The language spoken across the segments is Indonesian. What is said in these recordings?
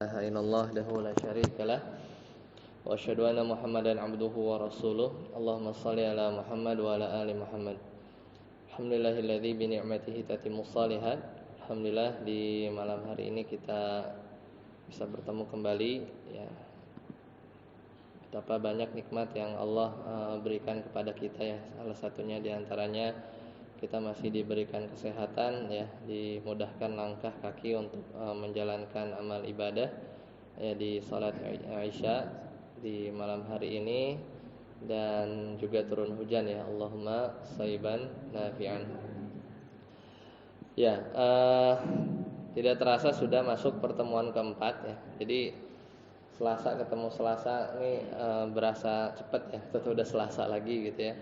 ilaha illallah wahdahu la syarikalah wa asyhadu anna Muhammadan abduhu wa rasuluh. Allahumma shalli ala Muhammad wa ala ali Muhammad. Alhamdulillahilladzi bi ni'matihi tatimmus shalihat. Alhamdulillah di malam hari ini kita bisa bertemu kembali ya. Betapa banyak nikmat yang Allah berikan kepada kita ya. Salah satunya di antaranya kita masih diberikan kesehatan ya, dimudahkan langkah kaki untuk menjalankan amal ibadah ya di salat Isya di malam hari ini, dan juga turun hujan ya. Allahumma shayban nafi'an. Ya, tidak terasa sudah masuk pertemuan keempat ya. Jadi Selasa ketemu Selasa ini berasa cepat ya. Sudah Selasa lagi gitu ya.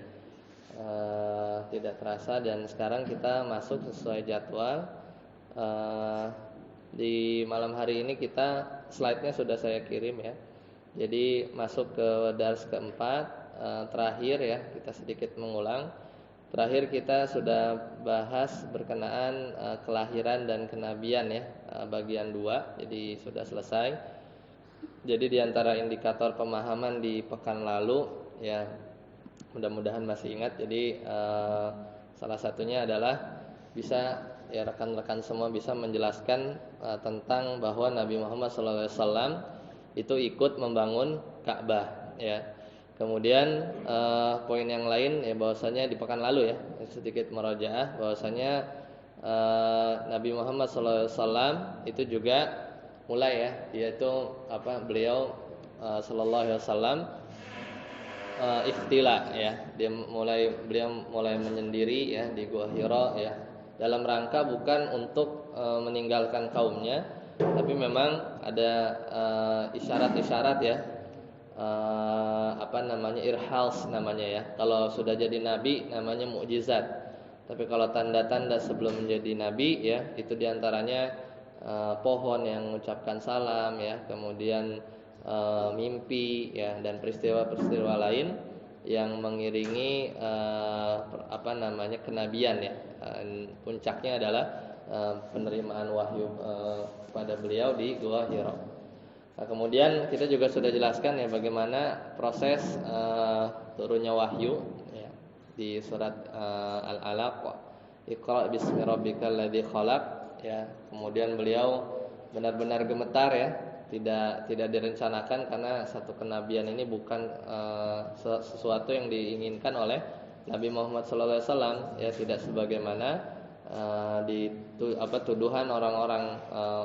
Tidak terasa, dan sekarang kita masuk sesuai jadwal. Di malam hari ini kita slide-nya sudah saya kirim ya. Jadi masuk ke dars keempat, terakhir ya, kita sedikit mengulang. Terakhir kita sudah bahas berkenaan kelahiran dan kenabian ya, bagian 2. Jadi sudah selesai. Jadi di antara indikator pemahaman di pekan lalu ya, mudah-mudahan masih ingat. Jadi salah satunya adalah bisa ya, rekan-rekan semua bisa menjelaskan tentang bahwa Nabi Muhammad SAW itu ikut membangun Ka'bah ya. Kemudian poin yang lain ya, bahwasanya di pekan lalu ya, sedikit merajaah bahwasanya Nabi Muhammad SAW itu juga mulai ya, yaitu beliau sallallahu alaihi wasallam ikhtila ya, beliau mulai menyendiri ya di Gua Hira ya, dalam rangka bukan untuk meninggalkan kaumnya, tapi memang ada isyarat-isyarat ya, irhals namanya ya. Kalau sudah jadi nabi namanya mukjizat, tapi kalau tanda-tanda sebelum menjadi nabi ya, itu diantaranya pohon yang mengucapkan salam ya, kemudian mimpi ya, dan peristiwa-peristiwa lain yang mengiringi kenabian ya. Puncaknya adalah penerimaan wahyu pada beliau di Gua Hira. Nah, kemudian kita juga sudah jelaskan ya bagaimana proses turunnya wahyu ya, di surat Al-Alaq, Iqra bismi rabbikal ladzi khalaq ya. Kemudian beliau benar-benar gemetar ya, tidak direncanakan, karena satu kenabian ini bukan sesuatu yang diinginkan oleh Nabi Muhammad SAW ya, tidak sebagaimana tuduhan orang-orang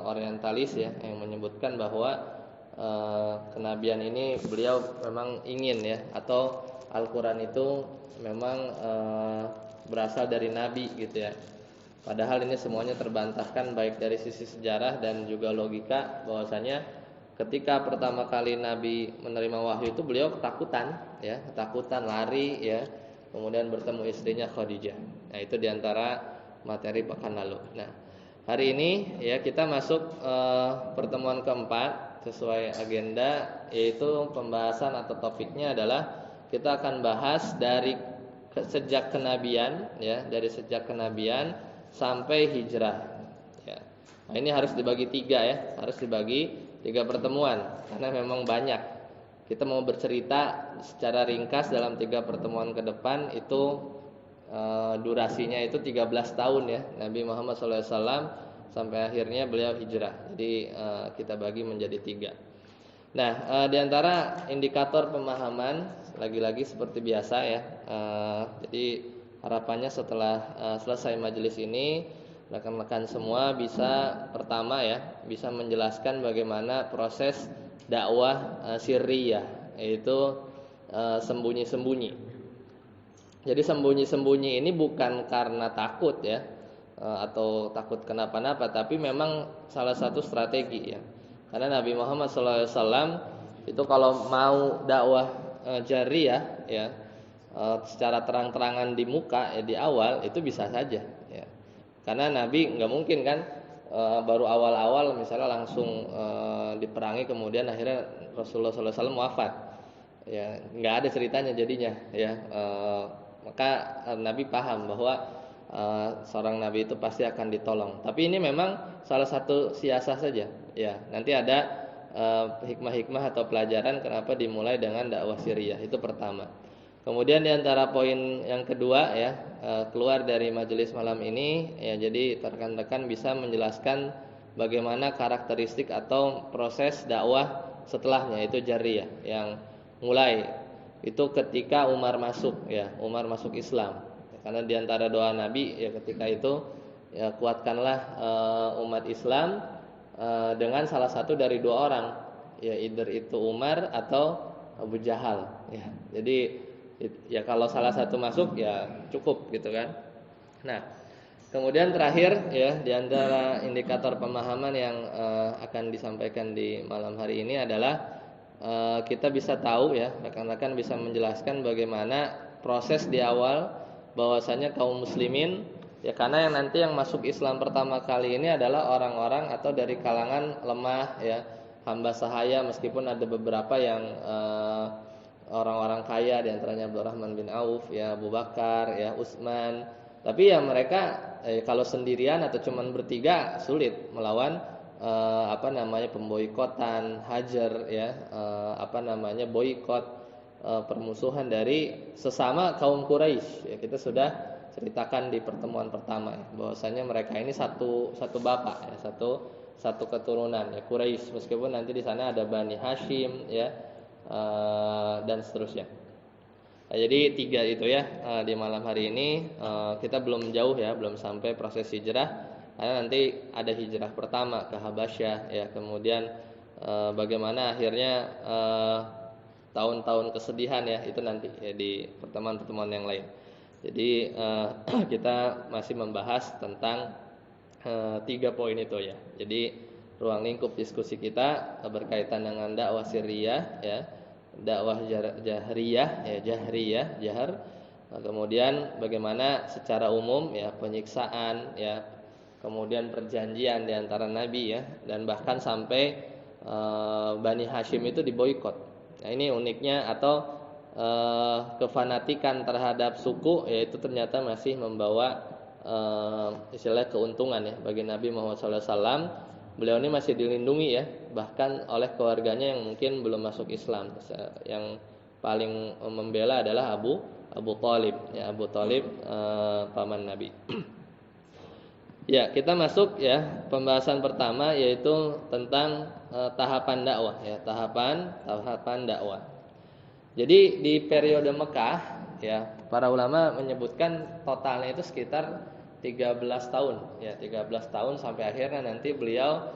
orientalis ya, yang menyebutkan bahwa kenabian ini beliau memang ingin ya, atau Al-Quran itu memang berasal dari Nabi gitu ya. Padahal ini semuanya terbantahkan baik dari sisi sejarah dan juga logika, bahwasanya ketika pertama kali Nabi menerima wahyu itu beliau ketakutan ya, lari ya, kemudian bertemu istrinya Khadijah. Nah, itu diantara materi pekan lalu. Nah, hari ini ya kita masuk pertemuan keempat sesuai agenda, yaitu pembahasan atau topiknya adalah kita akan bahas dari sejak kenabian ya, dari sejak kenabian sampai hijrah ya. Nah, ini harus dibagi 3 ya, harus dibagi 3 pertemuan, karena memang banyak. Kita mau bercerita secara ringkas dalam 3 pertemuan ke depan itu durasinya itu 13 tahun ya, Nabi Muhammad SAW sampai akhirnya beliau hijrah. Jadi kita bagi menjadi 3. Nah, di antara indikator pemahaman lagi-lagi seperti biasa ya, jadi harapannya setelah selesai majelis ini, rekan-rekan semua bisa pertama ya, bisa menjelaskan bagaimana proses dakwah sirriyah, yaitu sembunyi-sembunyi. Jadi sembunyi-sembunyi ini bukan karena takut ya, atau takut kenapa-napa, tapi memang salah satu strategi ya. Karena Nabi Muhammad SAW itu kalau mau dakwah jariyah ya, secara terang-terangan di muka ya, di awal itu bisa saja ya. Karena Nabi nggak mungkin kan baru awal-awal misalnya langsung diperangi kemudian akhirnya Rasulullah SAW wafat ya, nggak ada ceritanya jadinya ya. Maka Nabi paham bahwa seorang Nabi itu pasti akan ditolong. Tapi ini memang salah satu siasat saja ya. Nanti ada hikmah-hikmah atau pelajaran kenapa dimulai dengan dakwah sirriyah. Itu pertama. Kemudian di antara poin yang kedua ya, keluar dari majelis malam ini ya, jadi rekan-rekan bisa menjelaskan bagaimana karakteristik atau proses dakwah setelahnya, itu jariyah yang mulai itu ketika Umar masuk ya, Umar masuk Islam. Karena di antara doa Nabi ya ketika itu ya, kuatkanlah umat Islam dengan salah satu dari dua orang, ya either itu Umar atau Abu Jahal ya. Jadi ya kalau salah satu masuk ya cukup gitu kan. Nah, kemudian terakhir ya, di antara indikator pemahaman yang akan disampaikan di malam hari ini adalah kita bisa tahu ya, rekan-rekan bisa menjelaskan bagaimana proses di awal bahwasanya kaum muslimin ya, karena yang nanti yang masuk Islam pertama kali ini adalah orang-orang atau dari kalangan lemah ya, hamba sahaya, meskipun ada beberapa yang orang-orang kaya, di antaranya Abdurrahman bin Auf ya, Abu Bakar ya, Utsman. Tapi ya mereka kalau sendirian atau cuman bertiga sulit melawan pemboikotan, hajar ya, boikot, permusuhan dari sesama kaum Quraisy ya. Kita sudah ceritakan di pertemuan pertama ya, bahwasanya mereka ini satu bapak ya, satu keturunan ya, Quraisy, meskipun nanti di sana ada Bani Hashim ya, dan seterusnya. Nah, jadi tiga itu ya, di malam hari ini kita belum jauh ya, belum sampai proses hijrah, karena nanti ada hijrah pertama ke Habasyah ya, kemudian bagaimana akhirnya tahun-tahun kesedihan ya, itu nanti ya di pertemuan-pertemuan yang lain. Jadi kita masih membahas tentang 3 poin itu ya. Jadi ruang lingkup diskusi kita berkaitan dengan dakwah sirriyah ya, dakwah jahriyah ya, jahar. Kemudian bagaimana secara umum ya, penyiksaan ya, kemudian perjanjian di antara nabi ya, dan bahkan sampai Bani Hashim itu diboikot. Nah, ini uniknya atau kefanatikan terhadap suku, yaitu ternyata masih membawa istilah keuntungan ya bagi Nabi Muhammad SAW. Beliau ini masih dilindungi ya, bahkan oleh keluarganya yang mungkin belum masuk Islam. Yang paling membela adalah Abu Thalib ya, Abu Thalib paman Nabi. Ya, kita masuk ya, pembahasan pertama yaitu tentang tahapan dakwah ya, tahapan dakwah. Jadi di periode Mekah ya, para ulama menyebutkan totalnya itu sekitar 13 tahun ya, 13 tahun sampai akhirnya nanti beliau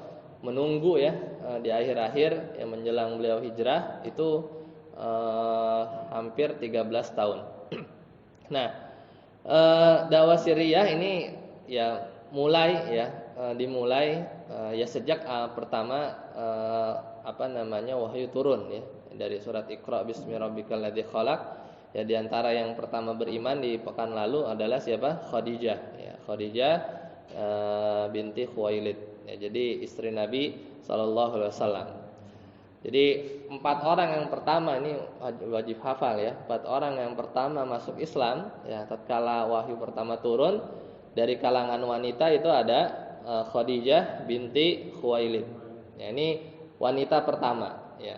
menunggu ya, di akhir-akhir yang menjelang beliau hijrah itu hampir 13 tahun. Nah, dakwah sirriyah ini ya dimulai ya sejak pertama wahyu turun ya, dari surat Iqra bismi rabbikal ladzi khalaq ya. Di antara yang pertama beriman di pekan lalu adalah siapa? Khadijah ya, Khadijah binti Khuwailid ya, jadi istri Nabi sallallahu alaihi wasallam. Jadi 4 orang yang pertama ini wajib hafal ya, 4 orang yang pertama masuk Islam ya tatkala wahyu pertama turun dari kalangan wanita itu ada Khadijah binti Khuwailid ya, ini wanita pertama ya.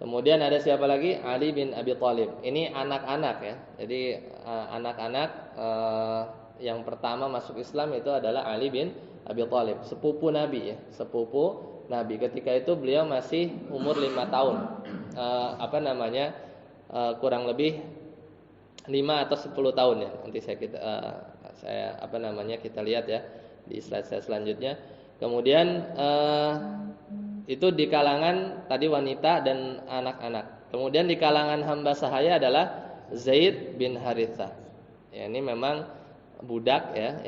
Kemudian ada siapa lagi? Ali bin Abi Thalib. Ini anak-anak ya. Jadi anak-anak yang pertama masuk Islam itu adalah Ali bin Abi Thalib, sepupu Nabi ya, sepupu Nabi. Ketika itu beliau masih umur 5 tahun. Kurang lebih 5 atau 10 tahun ya. Nanti kita lihat ya di slide selanjutnya. Kemudian itu di kalangan tadi wanita dan anak-anak. Kemudian di kalangan hamba sahaya adalah Zaid bin Harithah. Ya, ini memang budak ya,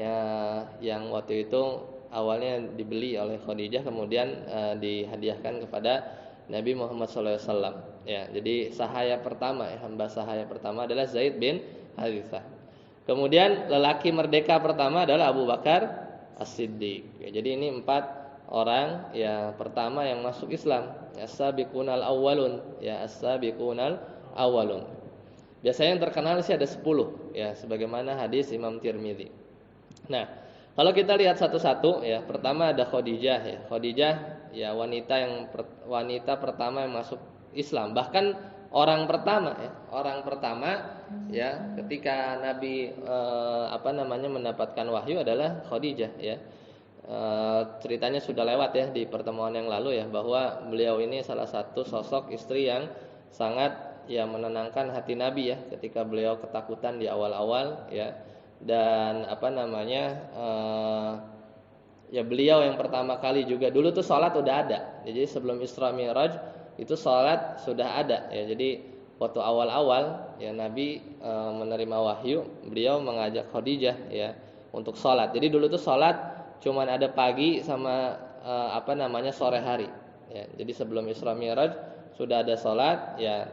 yang waktu itu awalnya dibeli oleh Khadijah, kemudian dihadiahkan kepada Nabi Muhammad SAW. Ya, jadi sahaya pertama ya, hamba sahaya pertama adalah Zaid bin Harithah. Kemudian lelaki merdeka pertama adalah Abu Bakar As-Siddiq. Ya, jadi ini 4 orang ya pertama yang masuk Islam, as-sabiqunal awwalun ya, as-sabiqunal awwalun. Biasanya yang terkenal sih ada 10 ya, sebagaimana hadis Imam Tirmidzi. Nah, kalau kita lihat satu-satu ya, pertama ada Khadijah ya. Khadijah ya wanita pertama yang masuk Islam. Bahkan orang pertama ya ketika Nabi mendapatkan wahyu adalah Khadijah ya. Ceritanya sudah lewat ya di pertemuan yang lalu ya, bahwa beliau ini salah satu sosok istri yang sangat ya menenangkan hati Nabi ya ketika beliau ketakutan di awal-awal ya. Dan ya beliau yang pertama kali juga dulu tuh sholat udah ada. Jadi sebelum Isra Mi'raj itu sholat sudah ada ya. Jadi waktu awal-awal ya Nabi menerima wahyu, beliau mengajak Khadijah ya untuk sholat. Jadi dulu tuh sholat cuman ada pagi sama sore hari ya. Jadi sebelum Isra Mi'raj sudah ada sholat ya.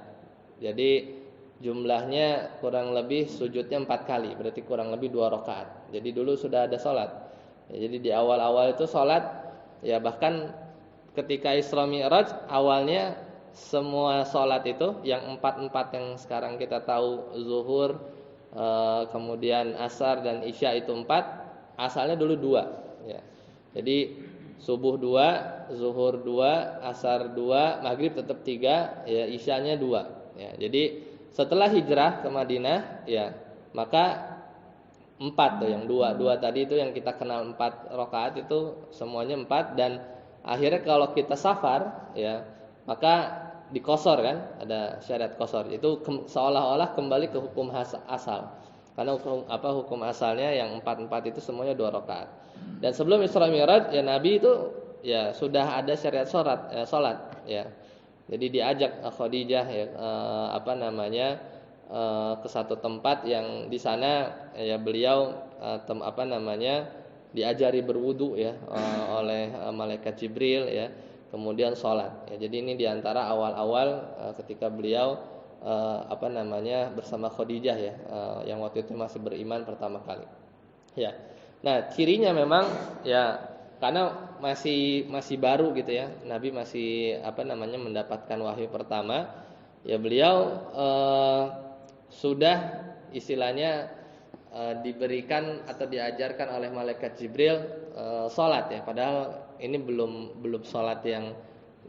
Jadi jumlahnya kurang lebih sujudnya 4 kali, berarti kurang lebih 2 rakaat. Jadi dulu sudah ada sholat ya. Jadi di awal-awal itu sholat ya, bahkan ketika Isra Mi'raj awalnya semua sholat itu yang 4 yang sekarang kita tahu, zuhur, kemudian asar dan isya itu 4, asalnya dulu 2 ya. Jadi subuh 2, zuhur 2, asar 2, maghrib tetap 3 ya, isyanya 2 ya. Jadi setelah hijrah ke Madinah ya, maka 4 tuh, yang 2 tadi itu yang kita kenal 4 rakaat itu semuanya 4. Dan akhirnya kalau kita safar ya, maka dikosor kan, ada syariat kosor. Itu seolah-olah kembali ke hukum asal. Karena hukum asalnya yang 4 itu semuanya 2 rakaat. Dan sebelum Isra Mi'raj ya Nabi itu ya sudah ada syariat salat ya. Jadi diajak Khadijah ya ke satu tempat yang di sana ya beliau diajari berwudu ya oleh malaikat Jibril ya. Kemudian salat ya. Jadi ini diantara awal-awal ketika beliau bersama Khadijah ya, yang waktu itu masih beriman pertama kali. Ya. Nah, cirinya memang ya karena masih baru gitu ya. Nabi masih mendapatkan wahyu pertama. Ya beliau sudah istilahnya diberikan atau diajarkan oleh malaikat Jibril salat ya. Padahal ini belum salat yang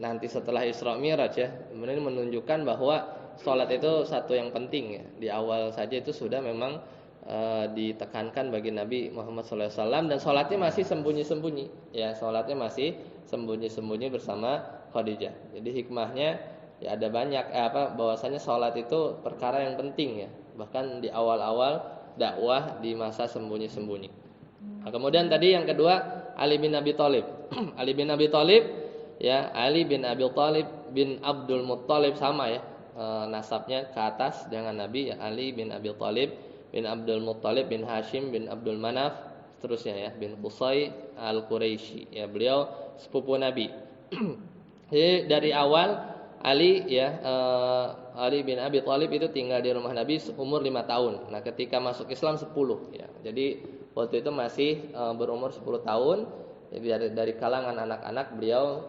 nanti setelah Isra Mi'raj ya. Ini menunjukkan bahwa salat itu satu yang penting ya. Di awal saja itu sudah memang ditekankan bagi Nabi Muhammad SAW. Dan salatnya masih sembunyi-sembunyi ya. Salatnya masih sembunyi-sembunyi bersama Khadijah. Jadi hikmahnya ya ada banyak bahwasanya salat itu perkara yang penting ya. Bahkan di awal-awal dakwah di masa sembunyi-sembunyi. Nah, kemudian tadi yang kedua Ali bin Abi Thalib. Ali bin Abi Thalib ya, Ali bin Abi Thalib bin Abdul Muttalib sama ya. Nasabnya ke atas dengan Nabi ya, Ali bin Abi Thalib bin Abdul Muttalib bin Hashim bin Abdul Manaf, seterusnya ya, bin Qusay al-Quraisy ya, beliau sepupu Nabi. Jadi dari awal Ali bin Abi Thalib itu tinggal di rumah Nabi umur 5 tahun. Nah, ketika masuk Islam 10 ya. Jadi waktu itu masih berumur 10 tahun. Jadi dari kalangan anak-anak beliau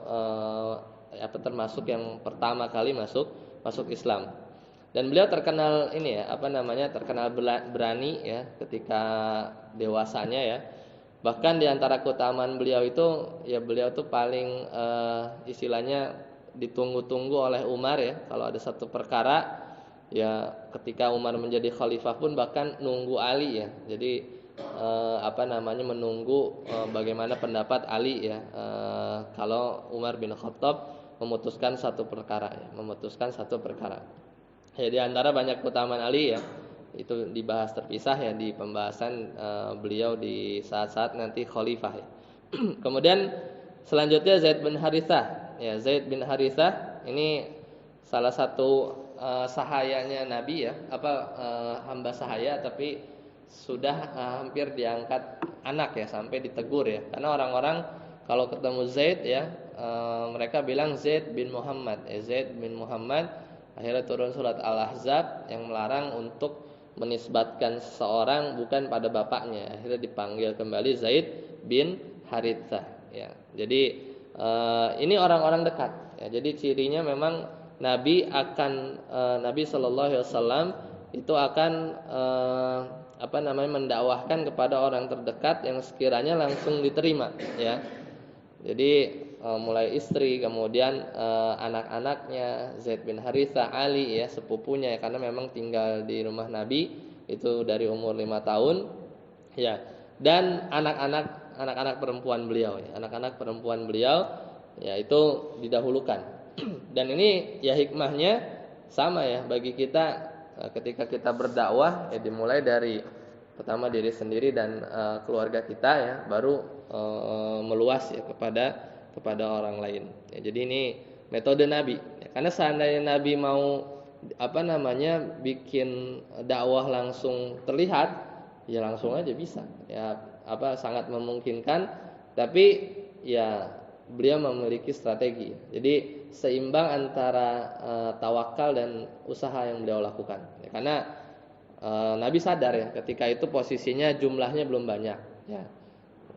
termasuk yang pertama kali masuk Islam. Dan beliau terkenal terkenal berani ya ketika dewasanya ya. Bahkan di antara keutamaan beliau itu ya, beliau tuh paling istilahnya ditunggu-tunggu oleh Umar ya. Kalau ada satu perkara ya, ketika Umar menjadi khalifah pun bahkan nunggu Ali ya. Jadi menunggu bagaimana pendapat Ali ya, kalau Umar bin Khattab memutuskan satu perkara ya, Ya, di antara banyak keutamaan Ali ya, itu dibahas terpisah ya di pembahasan beliau di saat-saat nanti khalifah ya. Kemudian selanjutnya Zaid bin Harithah. Ya, Zaid bin Harithah ini salah satu sahayanya Nabi ya, hamba sahaya, tapi sudah hampir diangkat anak ya, sampai ditegur ya. Karena orang-orang kalau ketemu Zaid ya, mereka bilang Zaid bin Muhammad. Zaid bin Muhammad. Akhirnya turun surat Al-Ahzab yang melarang untuk menisbatkan seseorang bukan pada bapaknya. Akhirnya dipanggil kembali Zaid bin Harithah ya. Jadi ini orang-orang dekat ya. Jadi cirinya memang Nabi Shallallahu Alaihi Wasallam itu akan mendakwahkan kepada orang terdekat yang sekiranya langsung diterima ya. Jadi mulai istri, kemudian anak-anaknya Zaid bin Harithah, Ali ya, sepupunya ya, karena memang tinggal di rumah Nabi itu dari umur 5 tahun ya, dan anak-anak perempuan beliau ya, anak-anak perempuan beliau ya itu didahulukan. Dan ini ya hikmahnya sama ya bagi kita ketika kita berdakwah ya, dimulai dari pertama diri sendiri dan keluarga kita ya, baru meluas ya kepada orang lain. Ya, jadi ini metode Nabi. Ya, karena seandainya Nabi mau bikin dakwah langsung terlihat, ya langsung aja bisa. Ya sangat memungkinkan. Tapi ya beliau memiliki strategi. Jadi seimbang antara tawakal dan usaha yang beliau lakukan. Ya, karena Nabi sadar ya ketika itu posisinya jumlahnya belum banyak. Ya,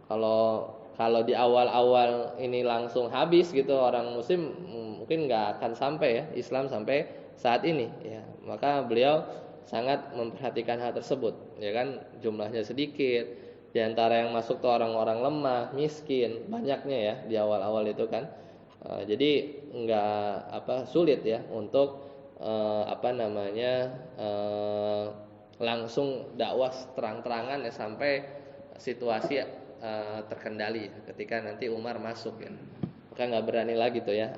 kalau di awal-awal ini langsung habis gitu orang muslim, mungkin nggak akan sampai ya Islam sampai saat ini ya. Maka beliau sangat memperhatikan hal tersebut ya kan, jumlahnya sedikit, di antara yang masuk tuh orang-orang lemah, miskin, banyaknya ya di awal-awal itu kan. Jadi nggak sulit ya untuk langsung dakwah terang-terangan ya sampai situasi terkendali ketika nanti Umar masuk ya. Maka nggak berani lagi tuh ya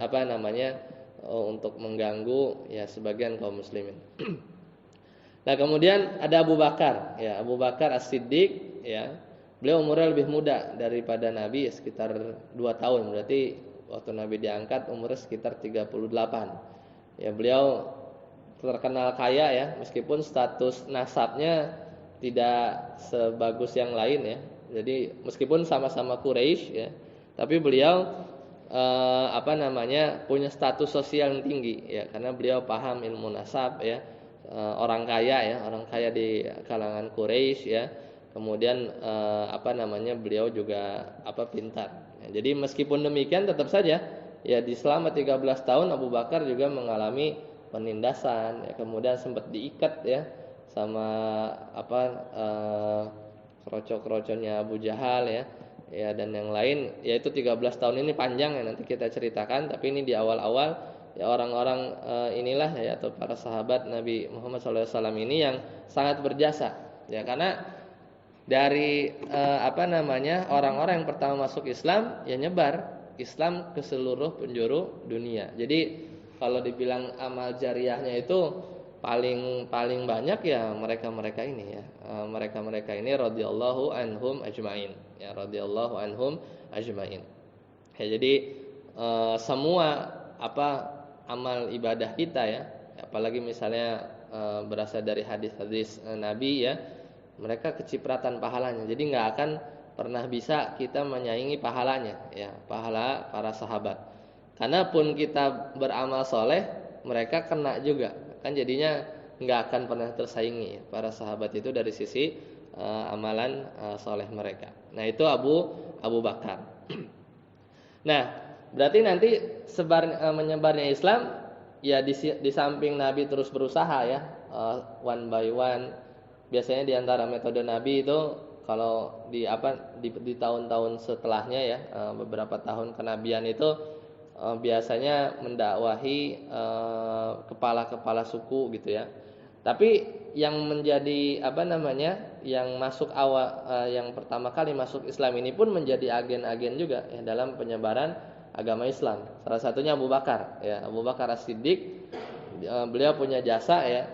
untuk mengganggu ya sebagian kaum muslimin. Nah, kemudian ada Abu Bakar ya, Abu Bakar As-Siddiq ya. Beliau umurnya lebih muda daripada Nabi ya, sekitar 2 tahun. Berarti waktu Nabi diangkat umurnya sekitar 38. Ya, beliau terkenal kaya ya, meskipun status nasabnya tidak sebagus yang lain ya. Jadi meskipun sama-sama Quraisy ya, tapi beliau punya status sosial yang tinggi ya, karena beliau paham ilmu nasab ya, orang kaya di kalangan Quraisy ya. Kemudian beliau juga pintar. Ya, jadi meskipun demikian tetap saja ya di selama 13 tahun Abu Bakar juga mengalami penindasan ya, kemudian sempat diikat ya sama kroco-kroconya Abu Jahal ya dan yang lain, yaitu 13 tahun ini panjang ya, nanti kita ceritakan, tapi ini di awal-awal ya orang-orang inilah ya, atau para sahabat Nabi Muhammad SAW ini yang sangat berjasa ya, karena dari orang-orang yang pertama masuk Islam ya nyebar Islam ke seluruh penjuru dunia. Jadi kalau dibilang amal jariahnya itu paling banyak ya mereka ini ya, mereka ini radhiyallahu anhum ajmain ya, radhiyallahu anhum ajmain ya. Jadi semua amal ibadah kita ya, apalagi misalnya berasal dari hadis-hadis Nabi ya, mereka kecipratan pahalanya. Jadi nggak akan pernah bisa kita menyaingi pahalanya ya, pahala para sahabat. Karena pun kita beramal soleh, mereka kena juga kan, jadinya nggak akan pernah tersaingi para sahabat itu dari sisi amalan soleh mereka. Nah itu Abu Bakar. Nah berarti nanti menyebarnya Islam ya, di samping Nabi terus berusaha ya, one by one. Biasanya di antara metode Nabi itu kalau di tahun-tahun setelahnya ya, beberapa tahun kenabian itu biasanya mendakwahi kepala-kepala suku gitu ya. Tapi yang menjadi yang masuk awal, yang pertama kali masuk Islam ini pun menjadi agen-agen juga ya dalam penyebaran agama Islam. Salah satunya Abu Bakar ya, Abu Bakar As-Siddiq. Beliau punya jasa ya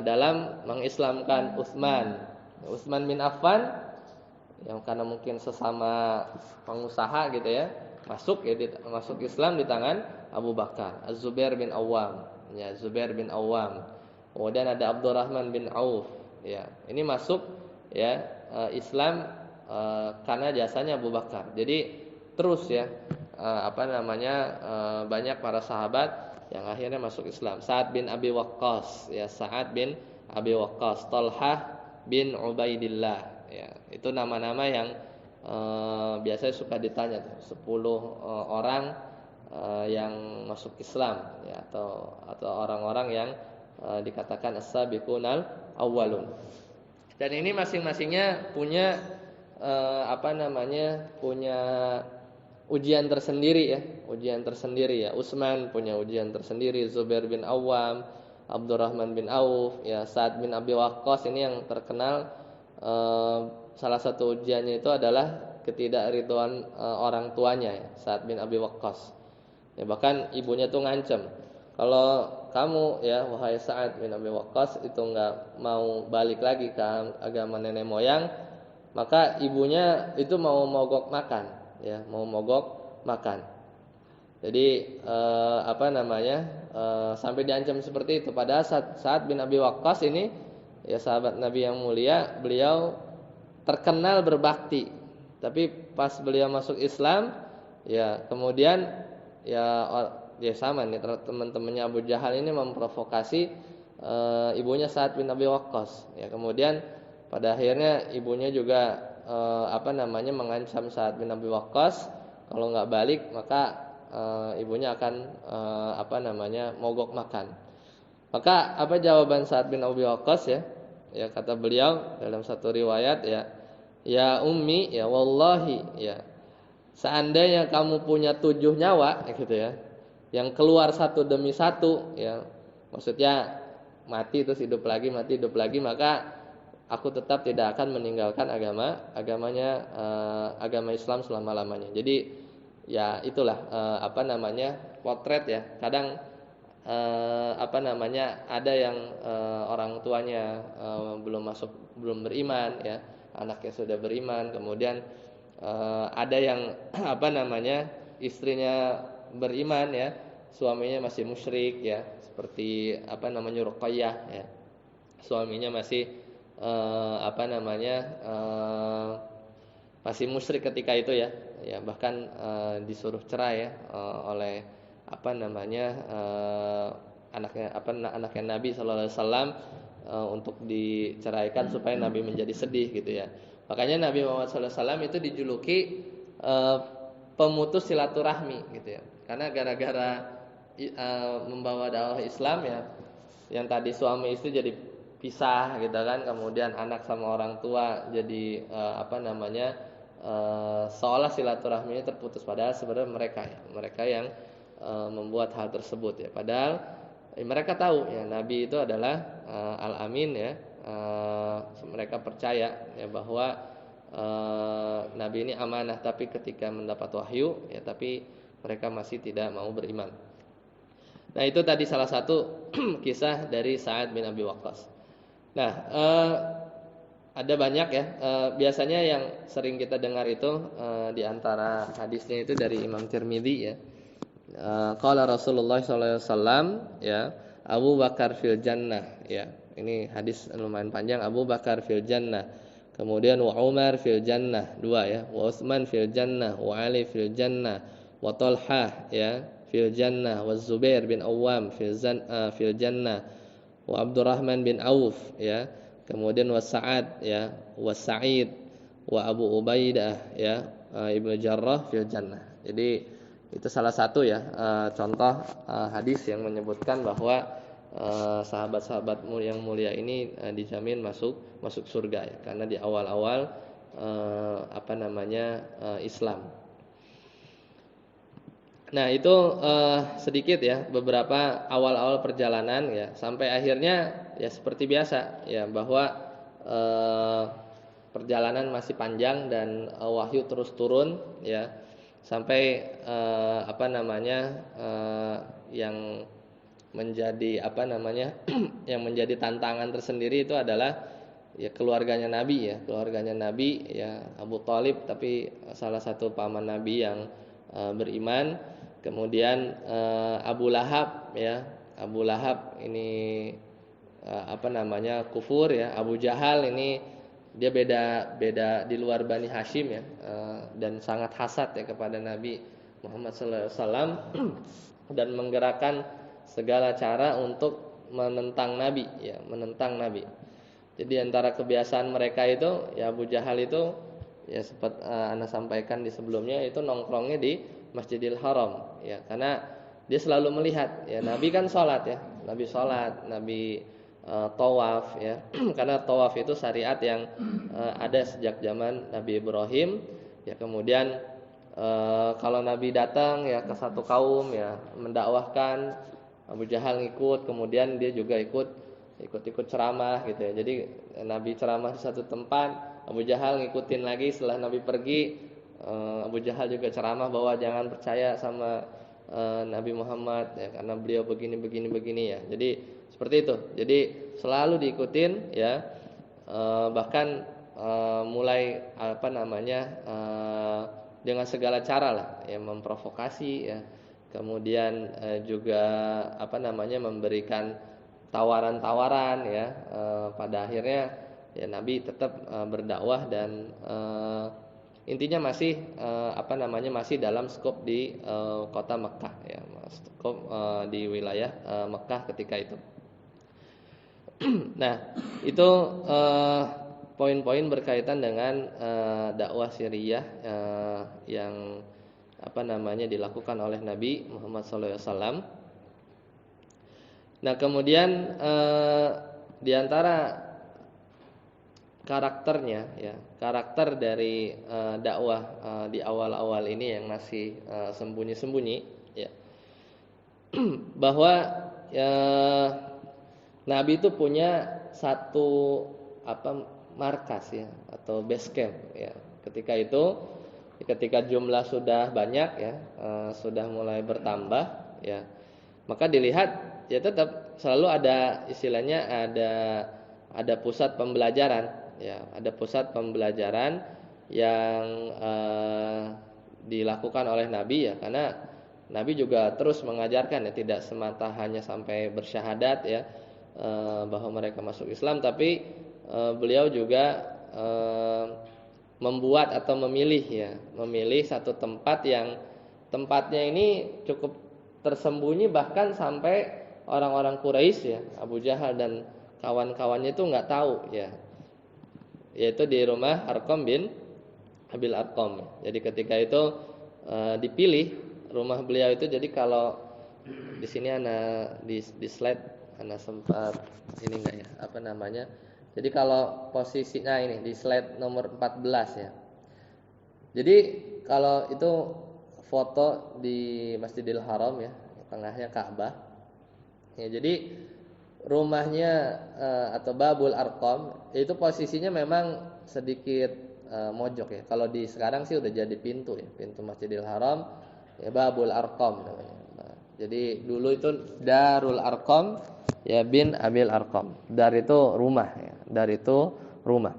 dalam mengislamkan Utsman bin Affan, yang karena mungkin sesama pengusaha gitu ya, masuk Islam di tangan Abu Bakar. Az-Zubair bin Awam ya, Zubair bin Awam. Kemudian ada Abdurrahman bin Auf ya, ini masuk ya Islam karena jasanya Abu Bakar. Jadi terus ya banyak para sahabat yang akhirnya masuk Islam. Sa'ad bin Abi Waqqas ya, Sa'ad bin Abi Waqqas, Talhah bin Ubaidillah ya. Itu nama-nama yang biasanya suka ditanya tuh, 10 orang yang masuk Islam ya, atau orang-orang yang dikatakan as-sabiqunal awwalun. Dan ini masing-masingnya punya punya ujian tersendiri ya, ujian tersendiri ya. Utsman punya ujian tersendiri, Zubair bin Awam, Abdurrahman bin Auf, ya Sa'ad bin Abi Waqqas ini yang terkenal salah satu ujiannya itu adalah ketidakridhoan orang tuanya ya, Sa'ad bin Abi Waqqas. Ya bahkan ibunya tuh ngancem, kalau kamu ya wahai Sa'ad bin Abi Waqqas itu enggak mau balik lagi ke agama nenek moyang, maka ibunya itu mau mogok makan, ya mau mogok makan. Jadi sampai diancam seperti itu. Padahal Sa'ad bin Abi Waqqas ini ya sahabat Nabi yang mulia, beliau terkenal berbakti. Tapi pas beliau masuk Islam, ya kemudian ya sama nih teman-temannya Abu Jahal ini memprovokasi ibunya Sa'ad bin Abi Waqqas. Ya kemudian pada akhirnya ibunya juga mengancam Sa'ad bin Abi Waqqas, kalau nggak balik maka ibunya akan mogok makan. Maka apa jawaban Sa'ad bin Abi Waqqas ya? Ya kata beliau dalam satu riwayat ya ummi ya wallahi ya, seandainya kamu punya 7 nyawa gitu ya, yang keluar satu demi satu ya, maksudnya mati terus hidup lagi, mati hidup lagi, maka aku tetap tidak akan meninggalkan agama Islam selama-lamanya. Jadi ya itulah potret ya. Kadang ada yang orang tuanya belum beriman ya, anaknya sudah beriman, kemudian ada yang istrinya beriman ya, suaminya masih musyrik ya, seperti Ruqayyah ya, suaminya masih masih musyrik ketika itu ya, bahkan disuruh cerai ya oleh anaknya Nabi sallallahu alaihi wasallam untuk diceraikan supaya Nabi menjadi sedih gitu ya. Makanya Nabi Muhammad sallallahu alaihi wasallam itu dijuluki pemutus silaturahmi gitu ya. Karena gara-gara membawa dakwah Islam ya, yang tadi suami istri jadi pisah gitu kan, kemudian anak sama orang tua jadi seolah silaturahmi ini terputus, padahal sebenarnya mereka yang membuat hal tersebut ya. Padahal mereka tahu ya Nabi itu adalah Al-Amin ya. Mereka percaya ya bahwa Nabi ini amanah, tapi ketika mendapat wahyu ya, tapi mereka masih tidak mau beriman. Nah itu tadi salah satu kisah dari Sa'ad bin Abi Waqqas. Nah ada banyak ya. Biasanya yang sering kita dengar itu di antara hadisnya itu dari Imam Tirmidzi ya. Qala Rasulullah sallallahu alaihi wasallam ya, Abu Bakar fil jannah ya. Ini hadis lumayan panjang. Abu Bakar fil jannah. Kemudian wa Umar fil jannah, 2 ya. Wa Utsman fil jannah, wa Ali fil jannah, wa Talhah ya fil jannah, wa Zubair bin Awam fil jannah, wa Abdurrahman bin Auf ya. Kemudian wa Sa'ad ya, wa Sa'id, wa Abu Ubaidah ya, Ibnu Jarrah fil jannah. Jadi itu salah satu ya contoh hadis yang menyebutkan bahwa sahabat-sahabat yang mulia ini dijamin masuk surga ya, karena di awal-awal Islam. Nah itu sedikit ya beberapa awal-awal perjalanan ya, sampai akhirnya ya seperti biasa ya, bahwa perjalanan masih panjang dan wahyu terus turun ya, sampai yang menjadi yang menjadi tantangan tersendiri itu adalah ya keluarganya Nabi ya, Abu Thalib, tapi salah satu paman Nabi yang beriman. Kemudian Abu Lahab ya, Abu Lahab ini kufur ya. Abu Jahal ini dia beda di luar Bani Hashim ya, dan sangat hasad ya kepada Nabi Muhammad sallallahu alaihi wasallam dan menggerakkan segala cara untuk menentang Nabi ya, menentang Nabi. Jadi antara kebiasaan mereka itu ya, Abu Jahal itu ya sempat Anda sampaikan di sebelumnya, itu nongkrongnya di Masjidil Haram ya, karena dia selalu melihat ya Nabi kan sholat ya, Nabi sholat, Nabi tawaf ya, karena tawaf itu syariat yang ada sejak zaman Nabi Ibrahim ya. Kemudian Kalau Nabi datang ya ke satu kaum ya mendakwahkan, Abu Jahal ngikut, kemudian dia juga ikut ceramah gitu ya. Jadi Nabi ceramah di satu tempat, Abu Jahal ngikutin lagi setelah Nabi pergi. Abu Jahal juga ceramah bahwa jangan percaya sama Nabi Muhammad ya karena beliau begini ya. Jadi seperti itu. Jadi selalu diikutin ya. Bahkan mulai dengan segala cara lah ya memprovokasi ya. Kemudian juga memberikan tawaran-tawaran ya. Pada akhirnya ya Nabi tetap berdakwah dan intinya masih masih dalam skop di kota Mekah ya, skop di wilayah Mekah ketika itu. Nah, itu poin-poin berkaitan dengan dakwah Siriyah yang dilakukan oleh Nabi Muhammad SAW. Nah, kemudian di antara karakter dari dakwah di awal-awal ini yang masih sembunyi-sembunyi ya, bahwa Nabi itu punya satu markas ya atau base camp ya. Ketika jumlah sudah banyak ya, sudah mulai bertambah ya, maka dilihat ya tetap selalu ada istilahnya ada pusat pembelajaran ya, ada pusat pembelajaran yang dilakukan oleh Nabi ya, karena Nabi juga terus mengajarkan ya, tidak semata hanya sampai bersyahadat ya bahwa mereka masuk Islam, tapi beliau juga membuat atau memilih satu tempat yang tempatnya ini cukup tersembunyi, bahkan sampai orang-orang Quraisy ya, Abu Jahal dan kawan-kawannya itu nggak tahu ya, yaitu di rumah Arqam bin Abil Arqam. Jadi ketika itu dipilih rumah beliau itu, jadi kalau di sini di slide sempat ini enggak ya, jadi kalau posisinya ini di slide nomor 14 ya. Jadi kalau itu foto di Masjidil Haram ya, tengahnya Ka'bah. Ya, jadi rumahnya atau Babul Arqam itu posisinya memang sedikit mojok ya. Kalau di sekarang sih udah jadi pintu ya, pintu Masjidil Haram ya, Babul Arqam namanya. Nah, jadi dulu itu Darul Arqam ya bin Abil Arqam. Dar itu rumah ya, dar itu rumah.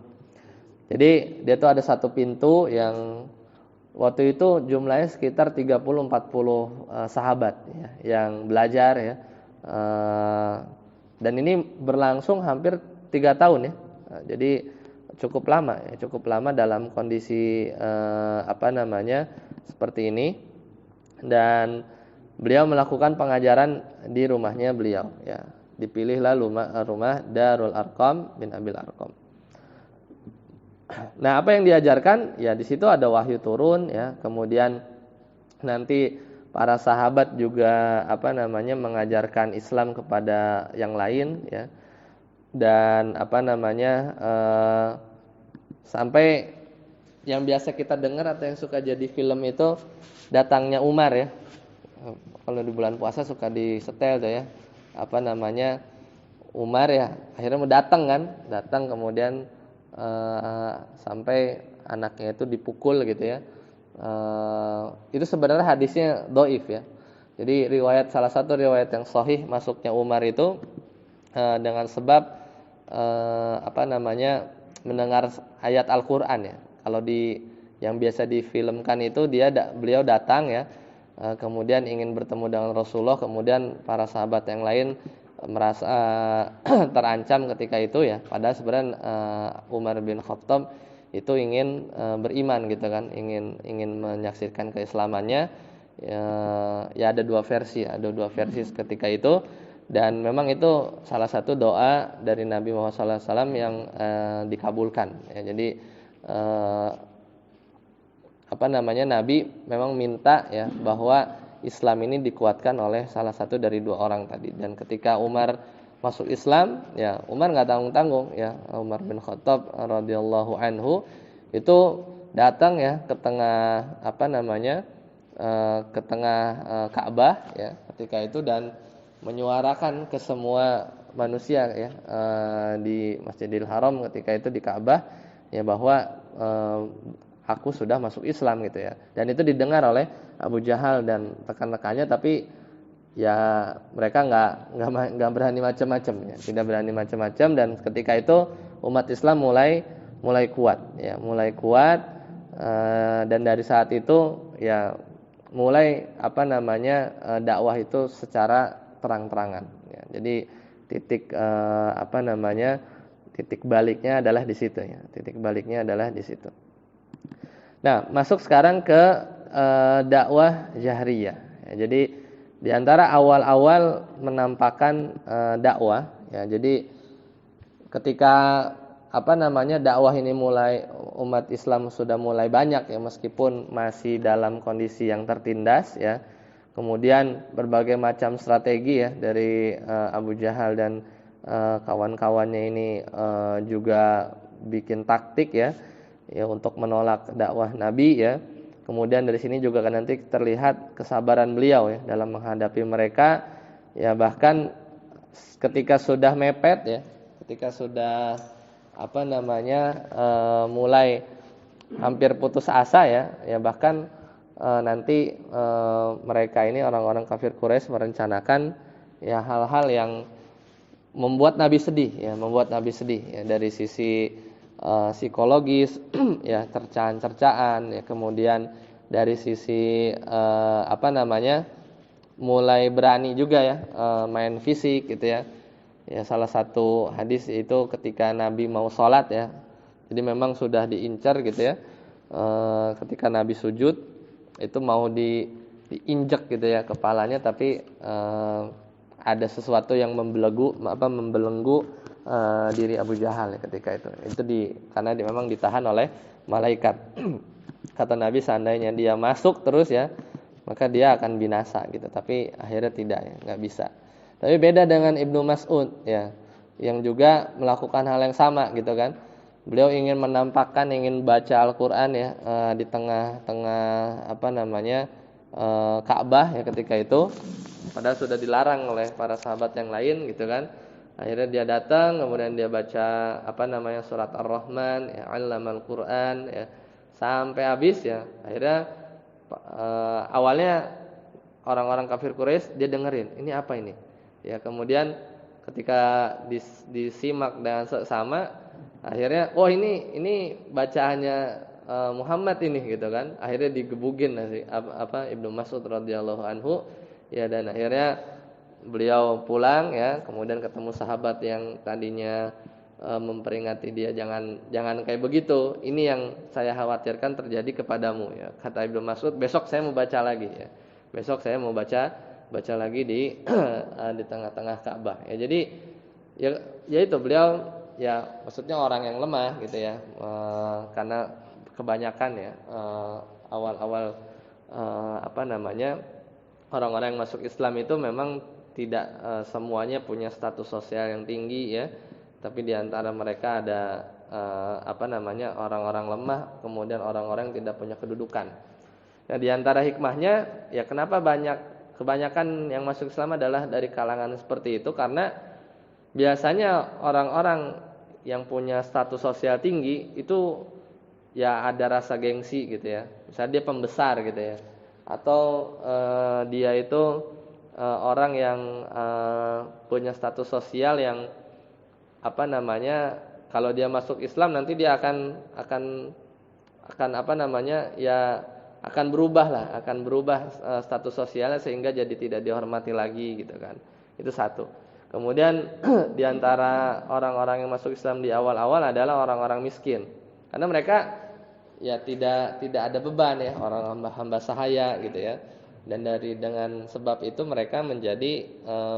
Jadi dia tuh ada satu pintu yang waktu itu jumlahnya sekitar 30-40 sahabat ya, yang belajar ya. Dan ini berlangsung hampir 3 tahun ya. Jadi cukup lama dalam kondisi seperti ini. Dan beliau melakukan pengajaran di rumahnya beliau ya. Dipilihlah rumah Darul Arqam bin Abil Arqam. Nah, apa yang diajarkan? Ya di situ ada wahyu turun ya. Kemudian nanti para sahabat juga mengajarkan Islam kepada yang lain ya. Dan sampai yang biasa kita dengar atau yang suka jadi film itu datangnya Umar ya. Kalau di bulan puasa suka disetel tuh ya. Umar ya akhirnya datang kemudian sampai anaknya itu dipukul gitu ya. Itu sebenarnya hadisnya dhaif ya. Jadi salah satu riwayat yang sahih masuknya Umar itu dengan sebab mendengar ayat Al-Qur'an ya. Kalau yang biasa difilmkan itu beliau datang ya. Kemudian ingin bertemu dengan Rasulullah, kemudian para sahabat yang lain merasa terancam ketika itu ya. Padahal sebenarnya Umar bin Khattab itu ingin beriman gitu kan, ingin menyaksikan keislamannya. Ya ada dua versi ketika itu, dan memang itu salah satu doa dari Nabi Muhammad SAW yang dikabulkan. Ya, jadi Nabi memang minta ya bahwa Islam ini dikuatkan oleh salah satu dari 2 orang tadi. Dan ketika Umar masuk Islam, ya Umar nggak tanggung-tanggung ya. Umar bin Khattab radhiyallahu anhu itu datang ya ke tengah ke tengah Ka'bah ya ketika itu dan menyuarakan ke semua manusia ya di Masjidil Haram ketika itu di Ka'bah ya bahwa aku sudah masuk Islam gitu ya. Dan itu didengar oleh Abu Jahal dan rekan-rekannya, tapi ya mereka nggak berani macam-macam ya, tidak berani macam-macam. Dan ketika itu umat Islam mulai kuat ya, mulai kuat dan dari saat itu ya mulai dakwah itu secara terang-terangan ya. Jadi titik baliknya adalah di situ ya. Titik baliknya adalah di situ. Nah, masuk sekarang ke dakwah jahriyah. Ya, jadi di antara awal-awal menampakkan dakwah ya. Jadi ketika dakwah ini mulai, umat Islam sudah mulai banyak ya meskipun masih dalam kondisi yang tertindas ya. Kemudian berbagai macam strategi ya dari Abu Jahal dan kawan-kawannya ini juga bikin taktik ya untuk menolak dakwah Nabi ya. Kemudian dari sini juga kan nanti terlihat kesabaran beliau ya dalam menghadapi mereka ya, bahkan ketika sudah mepet ya, ketika sudah mulai hampir putus asa ya bahkan nanti mereka ini orang-orang kafir Quraisy merencanakan ya hal-hal yang membuat Nabi sedih ya dari sisi psikologis ya, cercaan-cercaan ya, kemudian dari sisi mulai berani juga ya main fisik gitu ya. Ya salah satu hadis itu ketika Nabi mau sholat ya, jadi memang sudah diincar gitu ya, ketika Nabi sujud itu mau diinjek gitu ya kepalanya, tapi ada sesuatu yang membelenggu diri Abu Jahal ya ketika itu karena dia memang ditahan oleh malaikat. Kata Nabi seandainya dia masuk terus ya maka dia akan binasa gitu, tapi akhirnya tidak ya, nggak bisa. Tapi beda dengan Ibnu Mas'ud ya, yang juga melakukan hal yang sama gitu kan. Beliau ingin menampakkan, ingin baca Al-Qur'an ya di tengah-tengah Ka'bah ya ketika itu, padahal sudah dilarang oleh para sahabat yang lain gitu kan. Akhirnya dia datang, kemudian dia baca surat Ar-Rahman ya, 'allamal Qur'an ya, sampai habis ya. Akhirnya awalnya orang-orang kafir Quraisy dia dengerin, ini apa ini? Ya, kemudian ketika disimak dengan seksama, akhirnya ini bacaannya Muhammad ini gitu kan. Akhirnya digebugin Ibnu Mas'ud radhiyallahu anhu ya, dan akhirnya beliau pulang ya, kemudian ketemu sahabat yang tadinya memperingati dia, jangan kayak begitu. Ini yang saya khawatirkan terjadi kepadamu ya. Kata Ibnu Mas'ud, besok saya mau baca lagi ya. Besok saya mau baca lagi di tengah-tengah Ka'bah. Ya jadi ya itu beliau ya maksudnya orang yang lemah gitu ya. Karena kebanyakan ya awal-awal orang-orang yang masuk Islam itu memang tidak semuanya punya status sosial yang tinggi ya. Tapi di antara mereka ada orang-orang lemah, kemudian orang-orang yang tidak punya kedudukan. Nah, di antara hikmahnya ya kenapa kebanyakan yang masuk Islam adalah dari kalangan seperti itu, karena biasanya orang-orang yang punya status sosial tinggi itu ya ada rasa gengsi gitu ya. Misalnya dia pembesar gitu ya, atau dia itu orang yang punya status sosial yang kalau dia masuk Islam nanti dia akan berubah status sosialnya sehingga jadi tidak dihormati lagi gitu kan. Itu satu. Kemudian di antara orang-orang yang masuk Islam di awal-awal adalah orang-orang miskin. Karena mereka ya tidak ada beban ya, orang hamba sahaya gitu ya. Dan dengan sebab itu mereka menjadi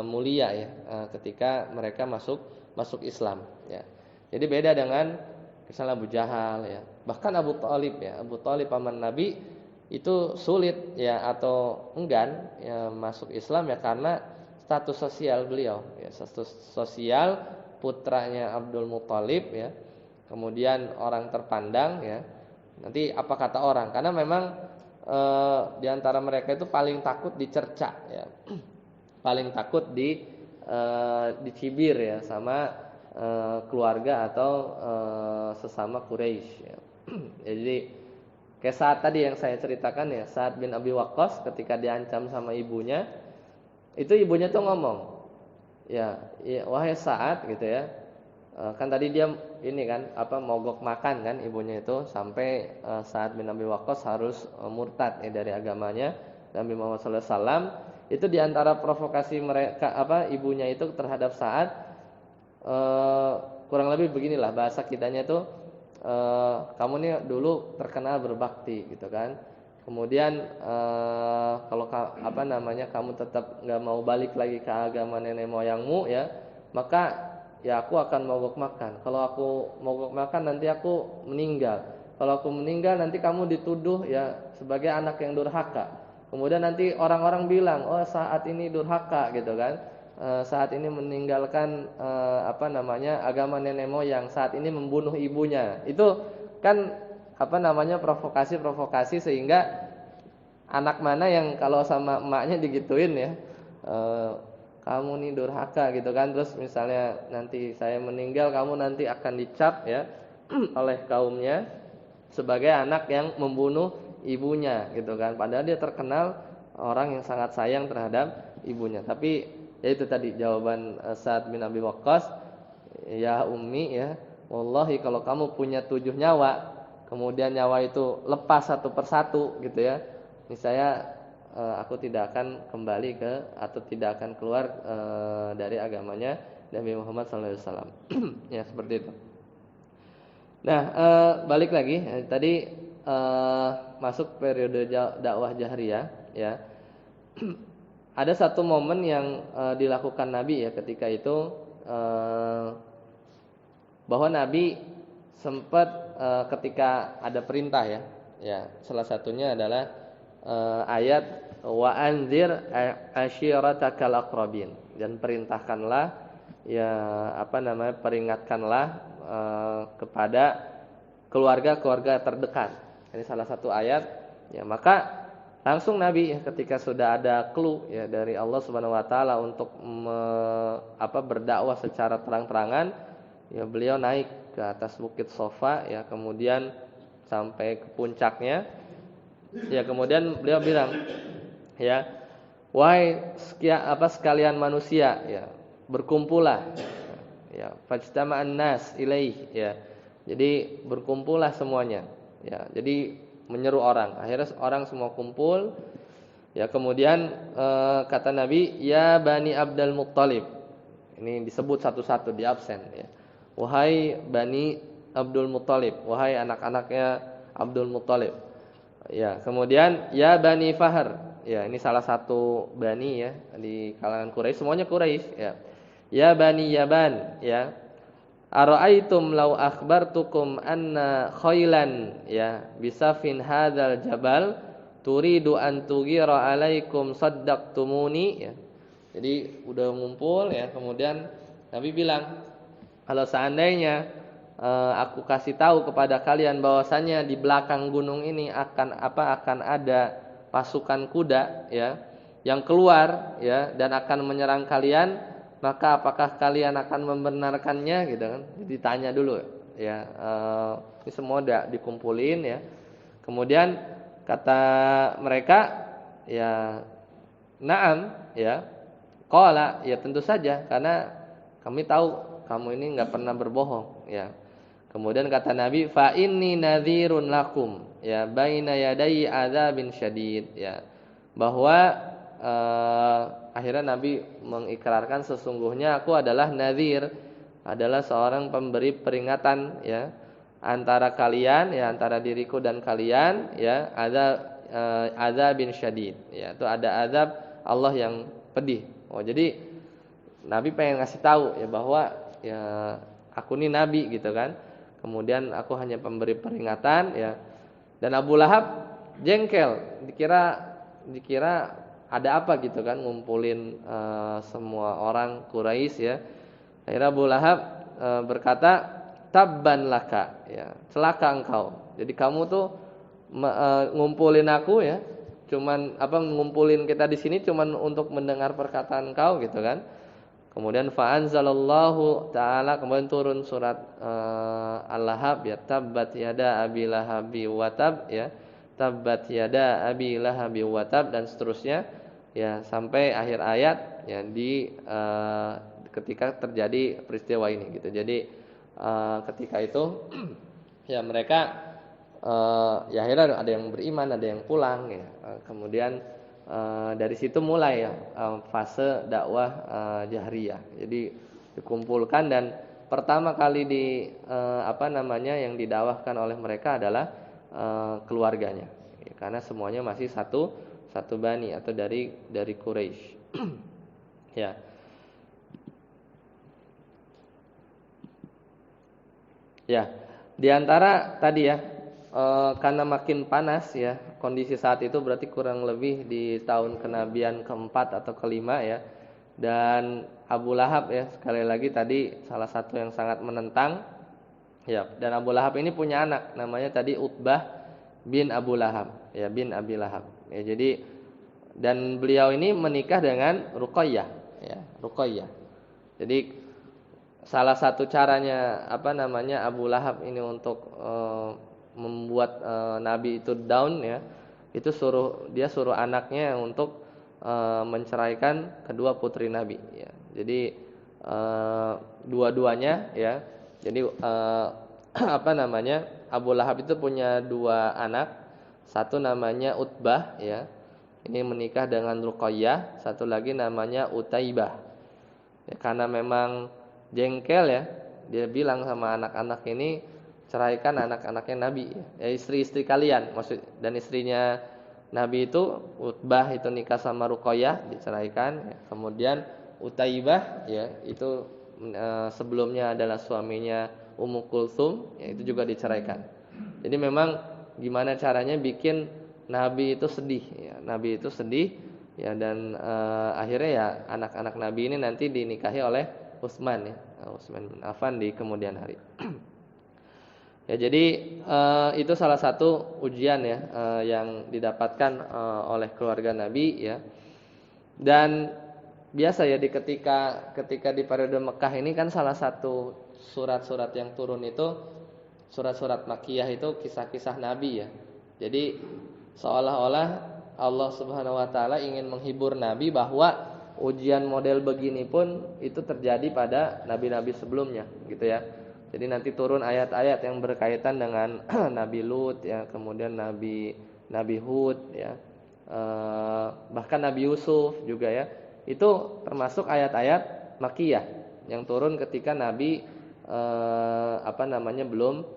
mulia ya ketika mereka masuk Islam ya. Jadi beda dengan misalnya Abu Jahal ya. Bahkan Abu Thalib ya, Abu Thalib paman Nabi itu sulit ya atau enggan ya masuk Islam ya karena status sosial beliau ya, status sosial putranya Abdul Muthalib ya, kemudian orang terpandang ya, Nanti apa kata orang? Karena memang di antara mereka itu paling takut dicerca ya. Paling takut dicibir ya sama keluarga atau sesama Quraisy ya. Jadi kayak saat tadi yang saya ceritakan ya, Sa'ad bin Abi Waqqas ketika diancam sama ibunya, itu ibunya tuh ngomong, ya wahai Sa'ad gitu ya. Kan tadi dia ini kan mogok makan kan ibunya itu sampai Sa'ad bin Abi Waqqas harus murtad ya dari agamanya Nabi Muhammad SAW. Itu diantara provokasi mereka ibunya itu terhadap Sa'ad, kurang lebih beginilah bahasa kitanya itu, kamu nih dulu terkenal berbakti gitu kan. Kemudian kalau kamu tetap nggak mau balik lagi ke agama nenek moyangmu ya, maka ya aku akan mogok makan. Kalau aku mogok makan nanti aku meninggal. Kalau aku meninggal nanti kamu dituduh ya sebagai anak yang durhaka. Kemudian nanti orang-orang bilang, oh saat ini durhaka gitu kan. Saat ini meninggalkan agama nenek moyang, saat ini membunuh ibunya. Itu kan provokasi sehingga anak mana yang kalau sama emaknya digituin ya, kamu nih durhaka gitu kan. Terus misalnya nanti saya meninggal, kamu nanti akan dicap ya oleh kaumnya sebagai anak yang membunuh ibunya gitu kan. Padahal dia terkenal orang yang sangat sayang terhadap ibunya. Tapi ya itu tadi jawaban Sa'ad bin Abi Waqqas, ya ummi ya, wallahi kalau kamu punya 7 nyawa, kemudian nyawa itu lepas satu persatu gitu ya, niscaya aku tidak akan kembali atau tidak akan keluar dari agamanya Nabi Muhammad SAW. Ya seperti itu. Nah balik lagi tadi masuk periode dakwah jahriyah ya. Ada satu momen yang dilakukan Nabi ya ketika itu, bahwa Nabi sempat ketika ada perintah ya salah satunya adalah ayat wa anzir ashiratakal aqrabin, dan perintahkanlah ya peringatkanlah kepada keluarga-keluarga terdekat. Ini salah satu ayat ya. Maka langsung Nabi ya, ketika sudah ada clue ya dari Allah Subhanahu wa taala untuk berdakwah secara terang-terangan, ya beliau naik ke atas bukit Sofa ya, kemudian sampai ke puncaknya. Ya kemudian beliau bilang ya, wahai sekalian manusia ya, berkumpullah ya, fajtama'an nas ilaih ya. Jadi berkumpullah semuanya ya. Jadi menyeru orang. Akhirnya orang semua kumpul. Ya kemudian kata Nabi, ya Bani Abdul Muttalib. Ini disebut satu-satu di absen ya. Wahai Bani Abdul Muttalib, wahai anak-anaknya Abdul Muttalib. Ya, kemudian ya Bani Fahr. Ya, ini salah satu bani ya di kalangan Quraisy, semuanya Quraisy ya. Ya Bani Yaban ya. Ara'aitum law akhbartukum anna khailan ya bisafin hadzal jabal turidu an tughira alaikum saddaqtumuni ya. Jadi udah ngumpul ya, kemudian Nabi bilang, kalau seandainya aku kasih tahu kepada kalian bahwasannya di belakang gunung ini akan ada pasukan kuda ya yang keluar ya dan akan menyerang kalian, maka apakah kalian akan membenarkannya gitu kan? Ditanya dulu ya. Ini semua udah dikumpulin ya. Kemudian kata mereka ya, na'am ya. Qala ya tentu saja, karena kami tahu kamu ini enggak pernah berbohong ya. Kemudian kata Nabi, fa inni nadhirun lakum ya baina yadai adzabin syadid ya. Bahwa akhirnya Nabi mengikrarkan, sesungguhnya aku adalah nadhir, adalah seorang pemberi peringatan ya antara kalian ya, antara diriku dan kalian ya, adzabin syadid ya, itu ada azab Allah yang pedih. Oh, jadi Nabi pengen ngasih tahu ya bahwa ya aku ini nabi gitu kan. Kemudian aku hanya pemberi peringatan ya. Dan Abu Lahab jengkel, dikira ada apa gitu kan, ngumpulin semua orang Quraisy ya. Akhirnya Abu Lahab berkata, tabban laka, ya, celaka engkau. Jadi kamu tuh ngumpulin aku ya, cuman ngumpulin kita di sini cuman untuk mendengar perkataan engkau gitu kan. Kemudian fa'anzalallahu ta'ala, kemudian turun surat Al-Lahab ya, tabbat yada abi lahabi watab ya, tabbat yada abi lahabi watab, dan seterusnya ya sampai akhir ayat ya di ketika terjadi peristiwa ini gitu. Jadi ketika itu ya mereka ya akhirnya ada yang beriman, ada yang pulang ya. Kemudian dari situ mulai ya fase dakwah jahriyah. Jadi dikumpulkan, dan pertama kali yang didakwahkan oleh mereka adalah keluarganya. Ya, karena semuanya masih satu bani atau dari Quraisy. Ya. Ya, di antara tadi ya karena makin panas ya kondisi saat itu, berarti kurang lebih di tahun kenabian keempat atau kelima ya. Dan Abu Lahab ya, sekali lagi tadi salah satu yang sangat menentang ya. Dan Abu Lahab ini punya anak namanya tadi Utbah bin Abu Lahab ya, bin Abi Lahab ya. Jadi dan beliau ini menikah dengan Ruqayyah ya, Ruqayyah. Jadi salah satu caranya Abu Lahab ini untuk membuat Nabi itu down ya, itu dia suruh anaknya untuk menceraikan kedua putri Nabi ya. Jadi dua-duanya ya. Jadi Abu Lahab itu punya dua anak, satu namanya Utbah ya, ini menikah dengan Ruqayyah, satu lagi namanya Utaibah ya. Karena memang jengkel ya, dia bilang sama anak-anak ini, ceraikan anak-anaknya Nabi ya, istri-istri kalian maksud. Dan istrinya Nabi itu Utbah itu nikah sama Ruqayyah, diceraikan ya. Kemudian Utaibah ya, itu sebelumnya adalah suaminya Ummu Kulthum ya, itu juga diceraikan. Jadi memang gimana caranya bikin Nabi itu sedih ya, Nabi itu sedih ya. Dan akhirnya ya anak-anak Nabi ini nanti dinikahi oleh Utsman ya, Utsman bin Affan di kemudian hari. Ya, jadi itu salah satu ujian ya yang didapatkan oleh keluarga Nabi ya. Dan biasa ya ketika di periode Mekah ini kan salah satu surat-surat yang turun itu surat-surat Makkiyah, itu kisah-kisah Nabi ya. Jadi seolah-olah Allah Subhanahu wa taala ingin menghibur Nabi bahwa ujian model begini pun itu terjadi pada nabi-nabi sebelumnya gitu ya. Jadi nanti turun ayat-ayat yang berkaitan dengan Nabi Lut ya, kemudian Nabi Hud ya, bahkan Nabi Yusuf juga ya. Itu termasuk ayat-ayat Makkiyah yang turun ketika Nabi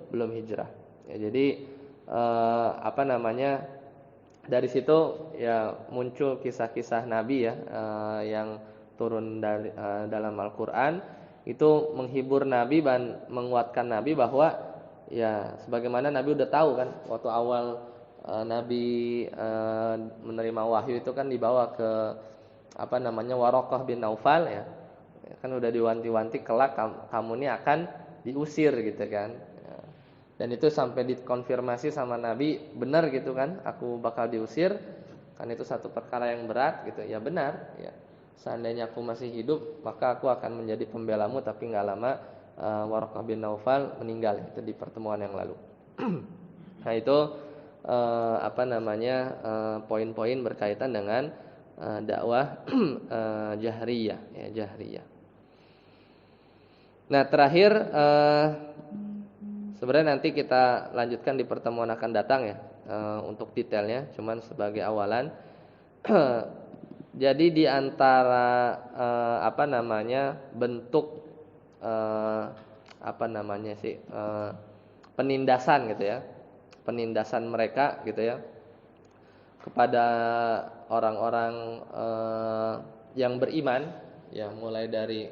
belum hijrah. Ya, jadi dari situ ya muncul kisah-kisah Nabi ya yang turun dalam Al-Qur'an, itu menghibur Nabi dan menguatkan Nabi bahwa ya sebagaimana Nabi udah tahu kan waktu awal Nabi menerima wahyu itu kan dibawa ke Waraqah bin Naufal ya. Kan udah diwanti-wanti kelak kamu ini akan diusir gitu kan. Dan itu sampai dikonfirmasi sama Nabi, benar gitu kan, aku bakal diusir, kan itu satu perkara yang berat gitu. Ya benar ya, seandainya aku masih hidup maka aku akan menjadi pembelamu. Tapi gak lama Waraqah bin Naufal meninggal, itu di pertemuan yang lalu. Nah itu poin-poin berkaitan dengan dakwah jahriyah ya, jahriyah. Nah terakhir sebenarnya nanti kita lanjutkan di pertemuan akan datang ya untuk detailnya, cuman sebagai awalan. Jadi di antara bentuk penindasan gitu ya, penindasan mereka gitu ya kepada orang-orang yang beriman ya, mulai dari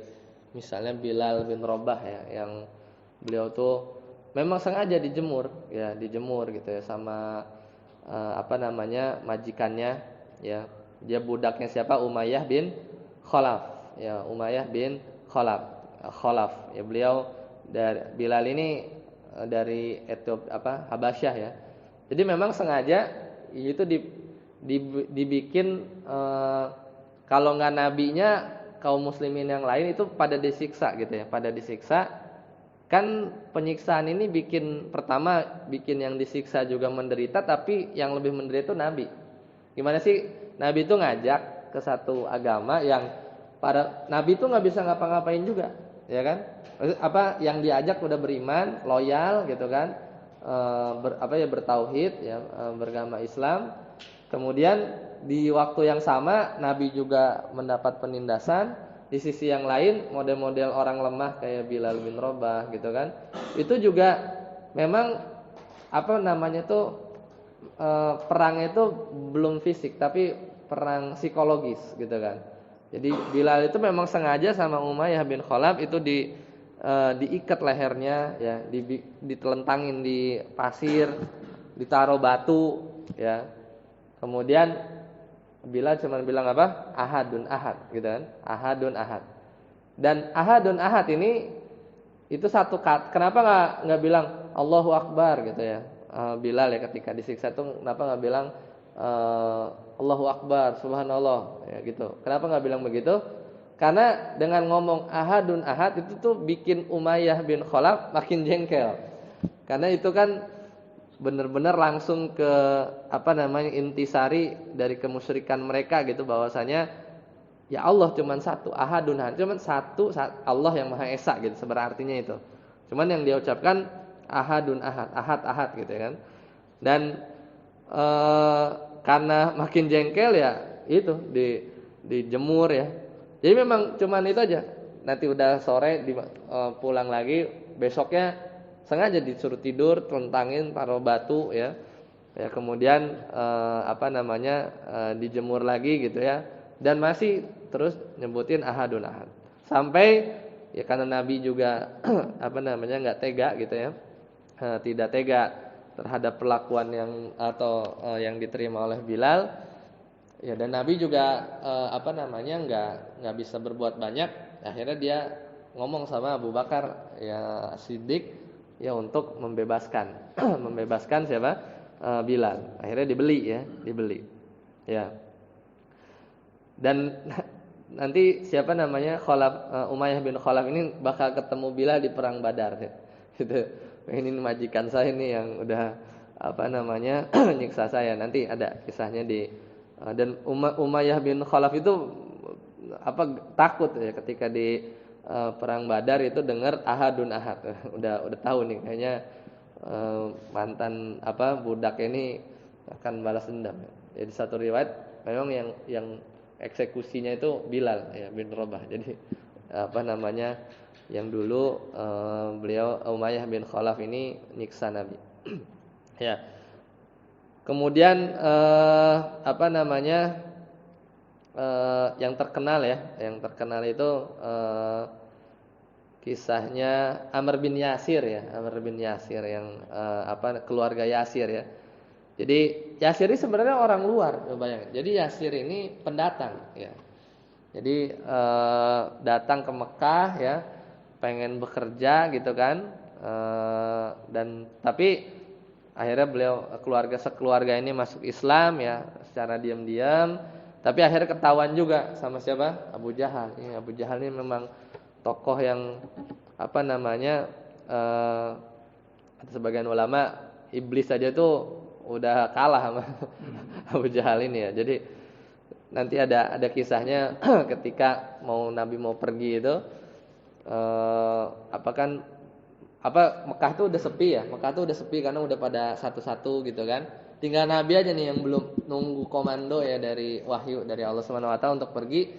misalnya Bilal bin Rabah ya, yang beliau tuh memang sengaja dijemur gitu ya sama majikannya ya. Dia budaknya siapa? Umayyah bin Khalaf ya, Umayyah bin Khalaf ya. Beliau Bilal ini dari Habasyah ya. Jadi memang sengaja itu dibikin kalau nggak nabinya kaum muslimin yang lain itu pada disiksa gitu ya, pada disiksa. Kan penyiksaan ini bikin yang disiksa juga menderita, tapi yang lebih menderita itu nabi. Gimana sih nabi itu ngajak ke satu agama yang para nabi itu nggak bisa ngapa-ngapain juga, ya kan? Yang diajak udah beriman, loyal gitu kan, bertauhid ya, beragama Islam. Kemudian di waktu yang sama nabi juga mendapat penindasan. Di sisi yang lain model-model orang lemah kayak Bilal bin Rabah gitu kan, itu juga memang perangnya itu belum fisik tapi perang psikologis gitu kan. Jadi Bilal itu memang sengaja sama Umayyah bin Khalaf itu diikat lehernya ya, ditelentangin di pasir, ditaruh batu ya. Kemudian Bilal cuma bilang apa? Ahadun ahad gitu kan. Ahadun ahad. Dan ahadun ahad ini itu satu kata. Kenapa enggak bilang Allahu Akbar gitu ya? Bilal ya ketika disiksa itu kenapa enggak bilang Allahu Akbar, subhanallah ya gitu. Kenapa enggak bilang begitu? Karena dengan ngomong ahadun ahad itu tuh bikin Umayyah bin Khalaf makin jengkel. Karena itu kan benar-benar langsung ke intisari dari kemusyrikan mereka gitu, bahwasanya ya Allah cuman satu, ahadun ahad, cuman satu Allah yang Maha Esa gitu, sebenarnya artinya itu. Cuman yang dia ucapkan ahadun ahad, ahad ahad gitu ya kan. Dan karena makin jengkel ya itu dijemur ya. Jadi memang cuman itu aja. Nanti udah sore pulang lagi, besoknya sengaja disuruh tidur, telentangin, taruh batu ya. Ya kemudian dijemur lagi gitu ya. Dan masih terus nyebutin ahadun ahad. Sampai ya karena Nabi juga enggak tega gitu ya. Tidak tega terhadap perlakuan yang diterima oleh Bilal. Ya dan Nabi juga enggak bisa berbuat banyak. Akhirnya dia ngomong sama Abu Bakar ya Siddiq ya untuk membebaskan membebaskan siapa? Bilal. Akhirnya dibeli. Ya. Dan nanti Umayyah bin Khalaf ini bakal ketemu Bilal di perang Badar ya. Gitu. Ini majikan saya nih yang udah nyiksa saya. Nanti ada kisahnya dan Umayyah bin Khalaf itu takut ya ketika di perang Badar itu dengar ahadun ahad. Udah tahu nih kayaknya mantan budak ini akan balas dendam. Jadi satu riwayat memang yang eksekusinya itu Bilal ya bin Rabah. Jadi yang dulu beliau Umayyah bin Khalaf ini nyiksa Nabi. Ya. Kemudian yang terkenal itu kisahnya Amr bin Yasir yang keluarga Yasir ya. Jadi Yasir ini sebenarnya orang luar, bayangin. Jadi Yasir ini pendatang ya. Jadi datang ke Mekah ya, pengen bekerja gitu kan. Dan tapi akhirnya sekeluarga ini masuk Islam ya secara diam-diam. Tapi akhirnya ketahuan juga sama siapa? Abu Jahal. Abu Jahal ini memang tokoh yang sebagian ulama iblis saja tuh udah kalah sama Abu Jahal ini ya. Jadi nanti ada kisahnya ketika Nabi mau pergi itu Mekah tuh udah sepi ya. Mekah tuh udah sepi karena udah pada satu-satu gitu kan. Tinggal Nabi aja nih yang belum nunggu komando ya dari wahyu dari Allah Subhanahu wa taala untuk pergi.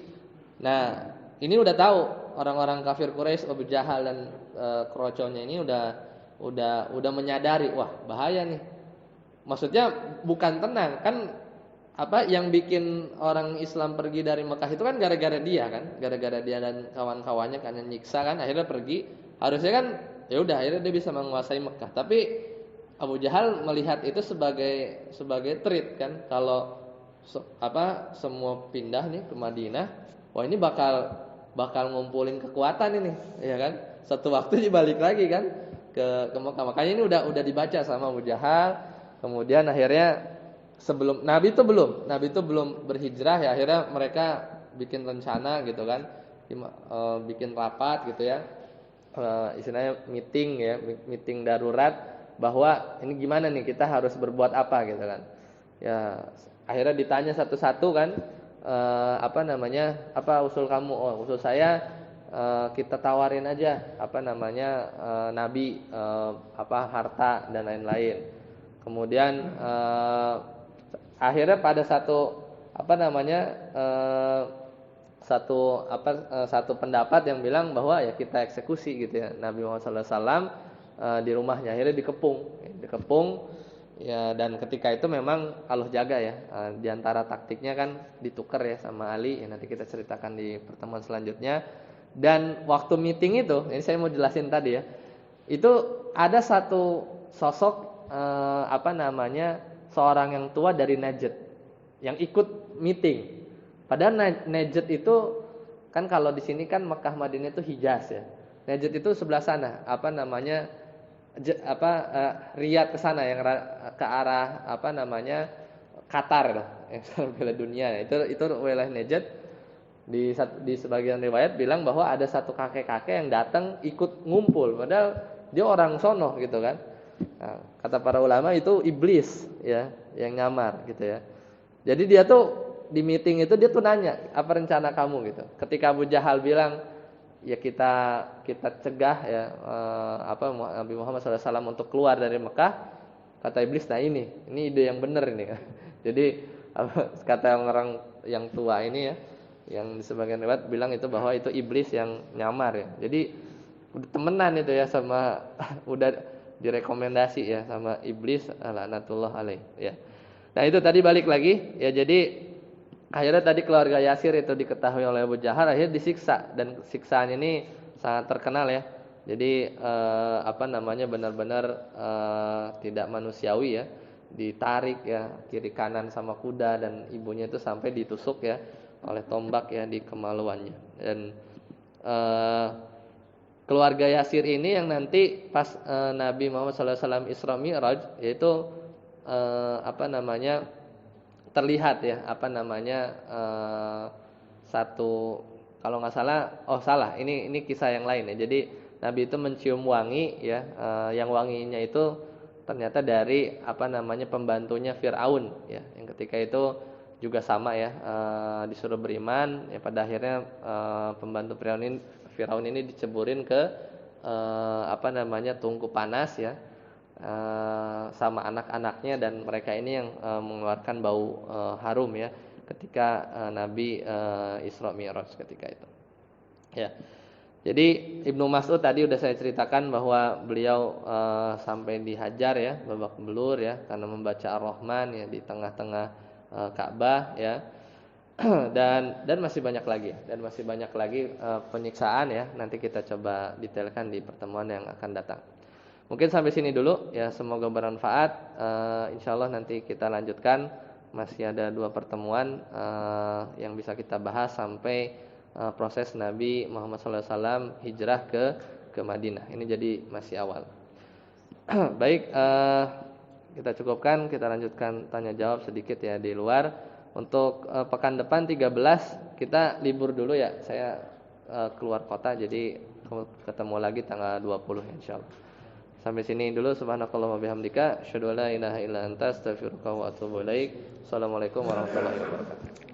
Nah, ini udah tahu orang-orang kafir Quraisy, Abu Jahal dan keroconnya ini udah menyadari, wah bahaya nih. Maksudnya bukan tenang kan, yang bikin orang Islam pergi dari Mekah itu kan gara-gara dia dan kawan-kawannya kan yang nyiksa kan, akhirnya pergi. Harusnya kan ya udah akhirnya dia bisa menguasai Mekah. Tapi Abu Jahal melihat itu sebagai treat kan, kalau semua pindah nih ke Madinah, wah ini bakal bakal ngumpulin kekuatan ini, ya kan? Satu waktu dia balik lagi kan ke Mekah. Makanya ini udah dibaca sama Abu Jahal. Kemudian akhirnya sebelum Nabi itu belum berhijrah ya, akhirnya mereka bikin rencana gitu kan, bikin rapat gitu ya, istilahnya meeting darurat bahwa ini gimana nih, kita harus berbuat apa gitu kan. Ya akhirnya ditanya satu-satu kan, apa usul kamu? Oh, usul saya kita tawarin aja Nabi, harta dan lain-lain. Kemudian akhirnya pada satu pendapat yang bilang bahwa ya kita eksekusi gitu ya Nabi Muhammad SAW di rumahnya. Akhirnya dikepung ya, dan ketika itu memang Allah jaga ya, di antara taktiknya kan ditukar ya sama Ali ya, nanti kita ceritakan di pertemuan selanjutnya. Dan waktu meeting itu, ini saya mau jelasin tadi ya, itu ada satu sosok seorang yang tua dari Najd yang ikut meeting. Padahal Najd itu kan kalau di sini kan Mekah Madinah itu Hijaz ya. Najd itu sebelah sana, Riyadh ke sana yang ke arah Qatar yang sekarang Piala Dunia. Itu wilayah Najd. Di sebagian riwayat bilang bahwa ada satu kakek-kakek yang datang ikut ngumpul, padahal dia orang sono gitu kan. Nah, kata para ulama itu iblis ya yang nyamar gitu ya. Jadi dia tuh di meeting itu dia tuh nanya, apa rencana kamu gitu. Ketika Abu Jahal bilang ya kita cegah ya Nabi Muhammad SAW untuk keluar dari Mekah, kata iblis, nah ini ide yang benar ini. Jadi kata orang yang tua ini ya, yang di sebagian riwayat bilang itu bahwa itu iblis yang nyamar ya. Jadi udah temenan itu ya sama udah direkomendasi ya sama iblis, laknatullah alaih ya. Nah itu tadi balik lagi ya, jadi akhirnya tadi keluarga Yasir itu diketahui oleh Abu Jahal, akhirnya disiksa, dan siksaan ini sangat terkenal ya. Jadi benar-benar tidak manusiawi ya, ditarik ya kiri kanan sama kuda, dan ibunya itu sampai ditusuk ya oleh tombak ya di kemaluannya. Dan keluarga Yasir ini yang nanti pas Nabi Muhammad SAW Isra Mi'raj, yaitu terlihat ya satu, kalau nggak salah, ini kisah yang lain ya. Jadi Nabi itu mencium wangi ya, yang wanginya itu ternyata dari pembantunya Fir'aun ya, yang ketika itu juga sama ya, disuruh beriman ya, pada akhirnya pembantu Firaun ini diceburin ke tungku panas ya, sama anak-anaknya, dan mereka ini yang mengeluarkan bau harum ya ketika Nabi Isra Mi'raj ketika itu ya. Jadi Ibnu Mas'ud tadi udah saya ceritakan bahwa beliau sampai dihajar ya, babak belur ya, karena membaca Ar-Rahman ya di tengah-tengah Ka'bah ya. dan masih banyak lagi penyiksaan ya, nanti kita coba detailkan di pertemuan yang akan datang. Mungkin sampai sini dulu ya, semoga bermanfaat. Insyaallah nanti kita lanjutkan, masih ada 2 pertemuan yang bisa kita bahas sampai proses Nabi Muhammad SAW hijrah ke Madinah. Ini jadi masih awal. Baik, kita cukupkan, kita lanjutkan tanya jawab sedikit ya di luar. Untuk pekan depan 13 kita libur dulu ya, saya keluar kota, jadi ketemu lagi tanggal 20 insyaallah. Sampai sini dulu, subhanakallahumma bihamdika, asyhadu an la ilaha illa anta, astaghfiruka wa atubu ilaik. Assalamualaikum warahmatullahi wabarakatuh.